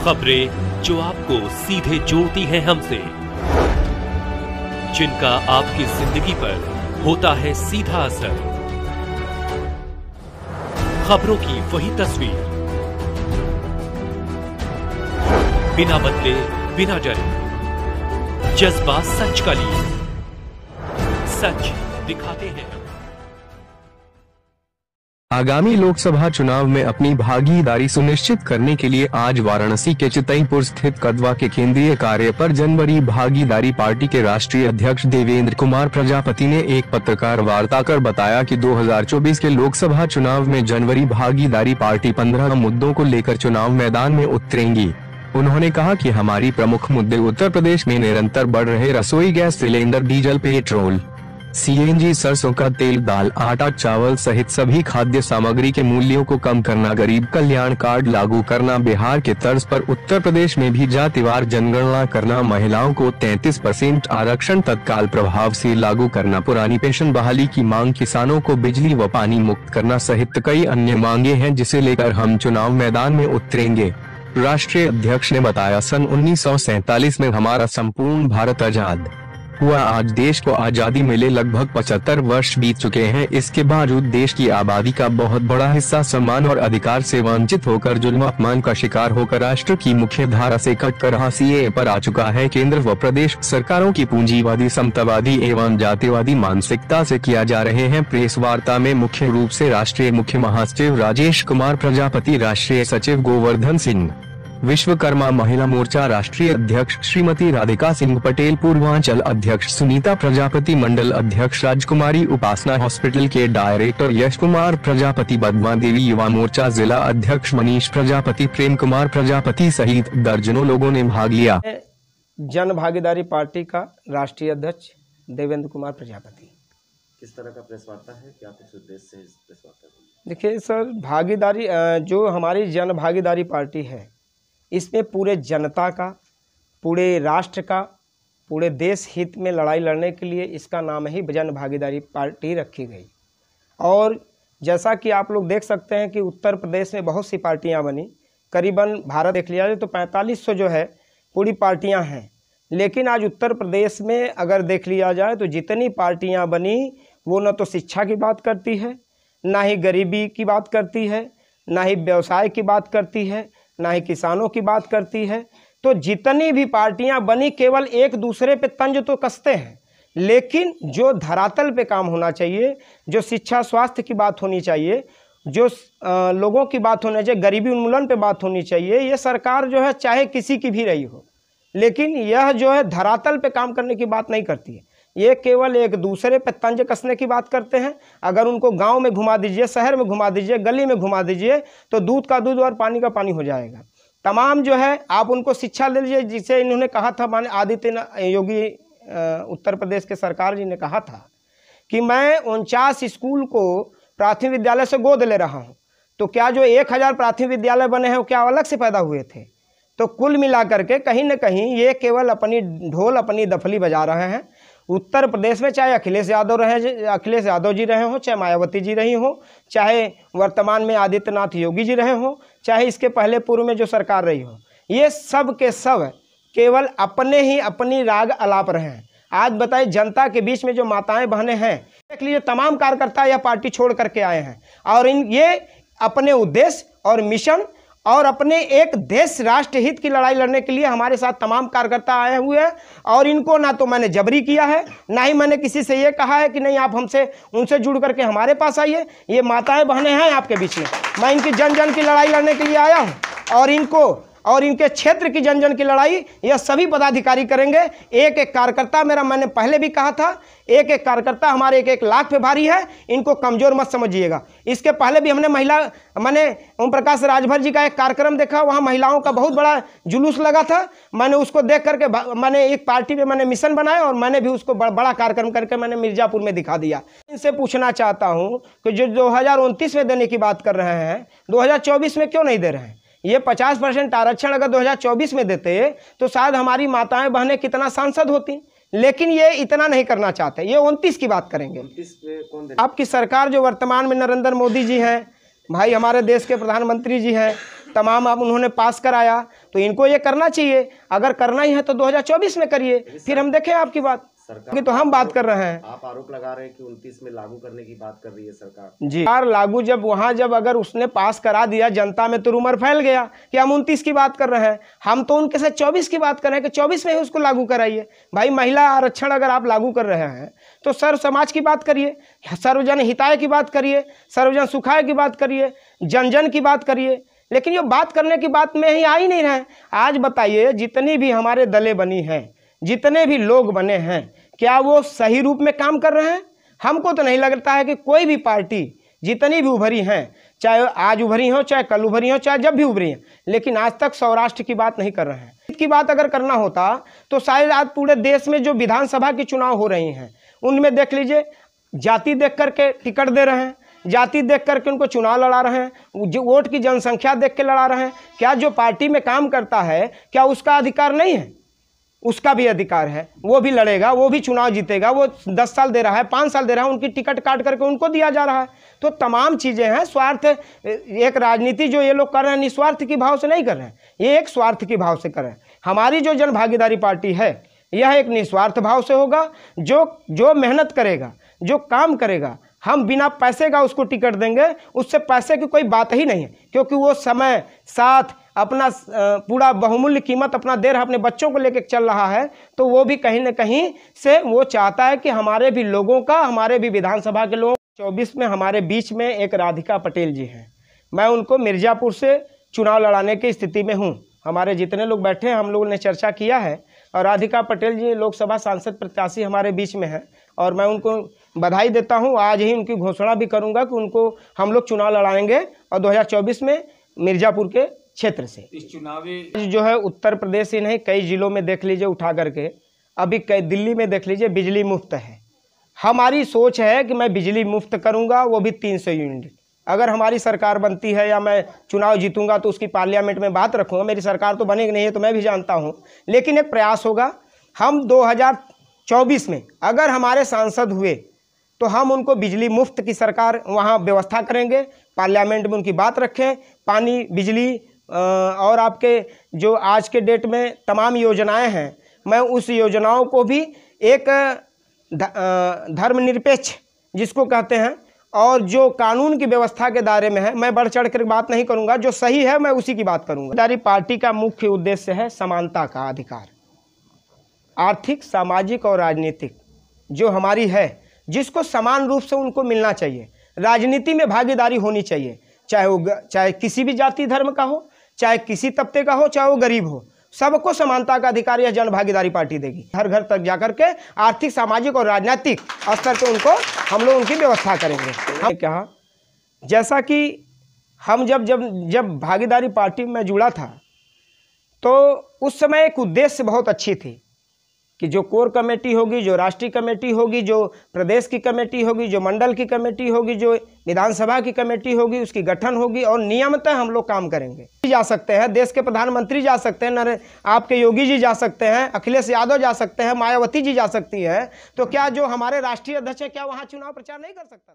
खबरें जो आपको सीधे जोड़ती हैं हमसे, जिनका आपकी जिंदगी पर होता है सीधा असर। खबरों की वही तस्वीर, बिना बदले बिना डरे, जज्बा सच का लिए, सच दिखाते हैं। आगामी लोकसभा चुनाव में अपनी भागीदारी सुनिश्चित करने के लिए आज वाराणसी के चितईपुर स्थित कदवा के केंद्रीय कार्य पर जनवरी भागीदारी पार्टी के राष्ट्रीय अध्यक्ष देवेंद्र कुमार प्रजापति ने एक पत्रकार वार्ता कर बताया कि 2024 के लोकसभा चुनाव में जनवरी भागीदारी पार्टी 15 मुद्दों को लेकर चुनाव मैदान में उतरेंगी। उन्होंने कहा कि हमारी प्रमुख मुद्दे उत्तर प्रदेश में निरंतर बढ़ रहे रसोई gas cylinder, diesel, petrol, CNG, सरसों का तेल, दाल, आटा, चावल सहित सभी खाद्य सामग्री के मूल्यों को कम करना, गरीब कल्याण कार्ड लागू करना, बिहार के तर्ज पर उत्तर प्रदेश में भी जातिवार जनगणना करना, महिलाओं को 33% आरक्षण तत्काल प्रभाव से लागू करना, पुरानी पेंशन बहाली की मांग, किसानों को बिजली व पानी मुक्त करना सहित कई अन्य मांगे हैं जिसे लेकर हम चुनाव मैदान में उतरेंगे। राष्ट्रीय अध्यक्ष ने बताया, सन 1947 में हमारा संपूर्ण भारत आजाद हुआ। आज देश को आजादी मिले लगभग 75 वर्ष बीत चुके हैं। इसके बावजूद देश की आबादी का बहुत बड़ा हिस्सा सम्मान और अधिकार से वंचित होकर जुल्म अपमान का शिकार होकर राष्ट्र की मुख्य धारा से कटकर हाशिए पर आ चुका है। केंद्र व प्रदेश सरकारों की पूंजीवादी, समतावादी एवं जातिवादी मानसिकता से किया जा रहे हैं। प्रेस वार्ता में मुख्य रूप से राष्ट्रीय मुख्य महासचिव राजेश कुमार प्रजापति, राष्ट्रीय सचिव गोवर्धन सिंह, विश्वकर्मा महिला मोर्चा राष्ट्रीय अध्यक्ष श्रीमती राधिका सिंह पटेल, पूर्वांचल अध्यक्ष सुनीता प्रजापति, मंडल अध्यक्ष राजकुमारी, उपासना हॉस्पिटल के डायरेक्टर यश कुमार प्रजापति, बदमा देवी युवा मोर्चा जिला अध्यक्ष मनीष प्रजापति, प्रेम कुमार प्रजापति सहित दर्जनों लोगों ने भाग लिया। जन भागीदारी पार्टी का राष्ट्रीय अध्यक्ष देवेंद्र कुमार प्रजापति। किस तरह का प्रेस वार्ता है, क्या कुछ उद्देश्य से इस प्रेस वार्ता को? देखिए सर, भागीदारी जो हमारी जन भागीदारी पार्टी है, इसमें पूरे जनता का, पूरे राष्ट्र का, पूरे देश हित में लड़ाई लड़ने के लिए इसका नाम ही जन भागीदारी पार्टी रखी गई। और जैसा कि आप लोग देख सकते हैं कि उत्तर प्रदेश में बहुत सी पार्टियां बनी, करीबन भारत देख लिया जाए तो 4500 जो है पूरी पार्टियां हैं। लेकिन आज उत्तर प्रदेश में अगर देख लिया जाए तो जितनी पार्टियां बनी वो न तो शिक्षा की बात करती है, ना ही गरीबी की बात करती है, ना ही व्यवसाय की बात करती है, ना ही किसानों की बात करती है। तो जितनी भी पार्टियां बनी केवल एक दूसरे पे तंज तो कसते हैं, लेकिन जो धरातल पे काम होना चाहिए, जो शिक्षा स्वास्थ्य की बात होनी चाहिए, जो लोगों की बात होनी चाहिए, गरीबी उन्मूलन पे बात होनी चाहिए, ये सरकार जो है चाहे किसी की भी रही हो, लेकिन यह जो है धरातल पे काम करने की बात नहीं करती है। ये केवल एक दूसरे पे तंज कसने की बात करते हैं। अगर उनको गांव में घुमा दीजिए, शहर में घुमा दीजिए, गली में घुमा दीजिए तो दूध का दूध और पानी का पानी हो जाएगा। तमाम जो है आप उनको शिक्षा ले लीजिए, जिसे इन्होंने कहा था, माने आदित्यनाथ योगी उत्तर प्रदेश के सरकार जी ने कहा था कि मैं 49 स्कूल को प्राथमिक विद्यालय से गोद ले रहा हूँ। तो क्या जो 1000 प्राथमिक विद्यालय बने हैं वो क्या अलग से पैदा हुए थे? तो कुल मिलाकर के कहीं न कहीं ये केवल अपनी ढोल, अपनी दफली बजा रहे हैं। उत्तर प्रदेश में चाहे अखिलेश यादव जी रहे हों, चाहे मायावती जी रही हो, चाहे वर्तमान में आदित्यनाथ योगी जी रहे हों, चाहे इसके पहले पूर्व में जो सरकार रही हो, ये सब के सब केवल अपने ही अपनी राग अलाप रहे हैं। आज बताइए, जनता के बीच में जो माताएं बहनें हैं, देख लीजिए तमाम कार्यकर्ता यह पार्टी छोड़ करके आए हैं और ये अपने उद्देश्य और मिशन और अपने एक देश राष्ट्र हित की लड़ाई लड़ने के लिए हमारे साथ तमाम कार्यकर्ता आए हुए हैं। और इनको ना तो मैंने जबरी किया है, ना ही मैंने किसी से ये कहा है कि नहीं आप उनसे जुड़ करके हमारे पास आइए। ये माताएं बहनें हैं आपके बीच में, मैं इनकी जन जन की लड़ाई लड़ने के लिए आया हूँ और इनके क्षेत्र की जन जन की लड़ाई यह सभी पदाधिकारी करेंगे। एक एक कार्यकर्ता मेरा, मैंने पहले भी कहा था, एक एक कार्यकर्ता हमारे 1-1 लाख पे भारी है, इनको कमजोर मत समझिएगा। इसके पहले भी हमने मैंने ओम प्रकाश राजभर जी का एक कार्यक्रम देखा, वहाँ महिलाओं का बहुत बड़ा जुलूस लगा था। मैंने उसको देख करके मैंने एक पार्टी में मैंने मिशन बनाया और मैंने भी उसको बड़ा कार्यक्रम करके मैंने मिर्जापुर में दिखा दिया। इनसे पूछना चाहता हूँ कि जो 2029 में देने की बात कर रहे हैं, 2024 में क्यों नहीं दे रहे हैं? ये 50% आरक्षण अगर 2024 में देते तो शायद हमारी माताएं बहनें कितना सांसद होती, लेकिन ये इतना नहीं करना चाहते। ये 29 की बात करेंगे। 29 पे कौन आपकी सरकार जो वर्तमान में नरेंद्र मोदी जी हैं, भाई हमारे देश के प्रधानमंत्री जी हैं, तमाम अब उन्होंने पास कराया, तो इनको ये करना चाहिए। अगर करना ही है तो 2024 में करिए, फिर हम देखें आपकी बात। सरकार तो हम बात कर रहे हैं, आप आरोप लगा रहे हैं कि 29 में लागू करने की बात कर रही है सरकार। जी यार, लागू जब अगर उसने पास करा दिया, जनता में तो रूमर फैल गया कि हम 29 की बात कर रहे हैं। हम तो उनके साथ 24 की बात कर रहे हैं कि 24 में ही उसको लागू कराइए। भाई, महिला आरक्षण अगर आप लागू कर रहे हैं तो सर्व समाज की बात करिए, सर्वजन हिताय की बात करिए, सर्वजन सुखाय की बात करिए, जन जन की बात करिए। लेकिन ये बात करने की बात में ही आ ही नहीं रहे। आज बताइए, जितनी भी हमारे दलें बनी हैं, जितने भी लोग बने हैं, क्या वो सही रूप में काम कर रहे हैं? हमको तो नहीं लगता है कि कोई भी पार्टी जितनी भी उभरी हैं, चाहे आज उभरी हो, चाहे कल उभरी हो, चाहे जब भी उभरी हैं, लेकिन आज तक सौराष्ट्र की बात नहीं कर रहे हैं। की बात अगर करना होता तो शायद आज पूरे देश में जो विधानसभा के चुनाव हो रही हैं उनमें देख लीजिए, जाति देख करके टिकट दे रहे हैं, जाति देख करके उनको चुनाव लड़ा रहे हैं, जो वोट की जनसंख्या देख के लड़ा रहे हैं। क्या जो पार्टी में काम करता है, क्या उसका अधिकार नहीं है? उसका भी अधिकार है, वो भी लड़ेगा, वो भी चुनाव जीतेगा। वो 10 साल दे रहा है, 5 साल दे रहा है, उनकी टिकट काट करके उनको दिया जा रहा है। तो तमाम चीज़ें हैं। स्वार्थ, एक राजनीति जो ये लोग कर रहे हैं निस्वार्थ की भाव से नहीं कर रहे हैं, ये एक स्वार्थ की भाव से कर रहे हैं। हमारी जो जन भागीदारी पार्टी है, यह एक निस्वार्थ भाव से होगा। जो मेहनत करेगा, जो काम करेगा, हम बिना पैसे का उसको टिकट देंगे। उससे पैसे की कोई बात ही नहीं है, क्योंकि वो समय साथ अपना पूरा बहुमूल्य कीमत अपना दे रहा है, अपने बच्चों को लेकर चल रहा है। तो वो भी कहीं न कहीं से वो चाहता है कि हमारे भी लोगों का, हमारे भी विधानसभा के लोग 24 में हमारे बीच में एक राधिका पटेल जी हैं। मैं उनको मिर्ज़ापुर से चुनाव लड़ाने की स्थिति में हूँ। हमारे जितने लोग बैठे हैं, हम लोगों ने चर्चा किया है, और राधिका पटेल जी लोकसभा सांसद प्रत्याशी हमारे बीच में हैं, और मैं उनको बधाई देता हूं। आज ही उनकी घोषणा भी करूंगा कि उनको हम लोग चुनाव लड़ाएंगे, और 2024 में मिर्ज़ापुर के क्षेत्र से। इस चुनावी जो है उत्तर प्रदेश ही नहीं, कई जिलों में देख लीजिए उठा करके, अभी कई दिल्ली में देख लीजिए बिजली मुफ्त है। हमारी सोच है कि मैं बिजली मुफ्त करूंगा, वो भी 300 यूनिट। अगर हमारी सरकार बनती है या मैं चुनाव जीतूंगा तो उसकी पार्लियामेंट में बात रखूंगा। मेरी सरकार तो बनेगी नहीं है, तो मैं भी जानता हूं, लेकिन एक प्रयास होगा। हम 2024 में अगर हमारे सांसद हुए तो हम उनको बिजली मुफ्त की सरकार वहां व्यवस्था करेंगे, पार्लियामेंट में उनकी बात रखें। पानी, बिजली और आपके जो आज के डेट में तमाम योजनाएं हैं, मैं उस योजनाओं को भी एक धर्मनिरपेक्ष जिसको कहते हैं, और जो कानून की व्यवस्था के दायरे में है, मैं बढ़ चढ़ कर बात नहीं करूंगा। जो सही है मैं उसी की बात करूंगा। हमारी पार्टी का मुख्य उद्देश्य है समानता का अधिकार, आर्थिक, सामाजिक और राजनीतिक जो हमारी है, जिसको समान रूप से उनको मिलना चाहिए। राजनीति में भागीदारी होनी चाहिए, चाहे किसी भी जाति धर्म का हो, चाहे किसी तबके का हो, चाहे वो गरीब हो, सबको समानता का अधिकार यह जन भागीदारी पार्टी देगी। हर घर तक जाकर के आर्थिक, सामाजिक और राजनीतिक स्तर पे उनको हम लोग उनकी व्यवस्था करेंगे। हम कहा, जैसा कि हम जब भागीदारी पार्टी में जुड़ा था, तो उस समय एक उद्देश्य बहुत अच्छी थी कि जो कोर कमेटी होगी, जो राष्ट्रीय कमेटी होगी, जो प्रदेश की कमेटी होगी, जो मंडल की कमेटी होगी, जो विधानसभा की कमेटी होगी, उसकी गठन होगी, और नियमित हम लोग काम करेंगे। जा सकते हैं, देश के प्रधानमंत्री जा सकते हैं, आपके योगी जी जा सकते हैं, अखिलेश यादव जा सकते हैं, मायावती जी जा सकती हैं, तो क्या जो हमारे राष्ट्रीय अध्यक्ष है, क्या वहाँ चुनाव प्रचार नहीं कर सकता?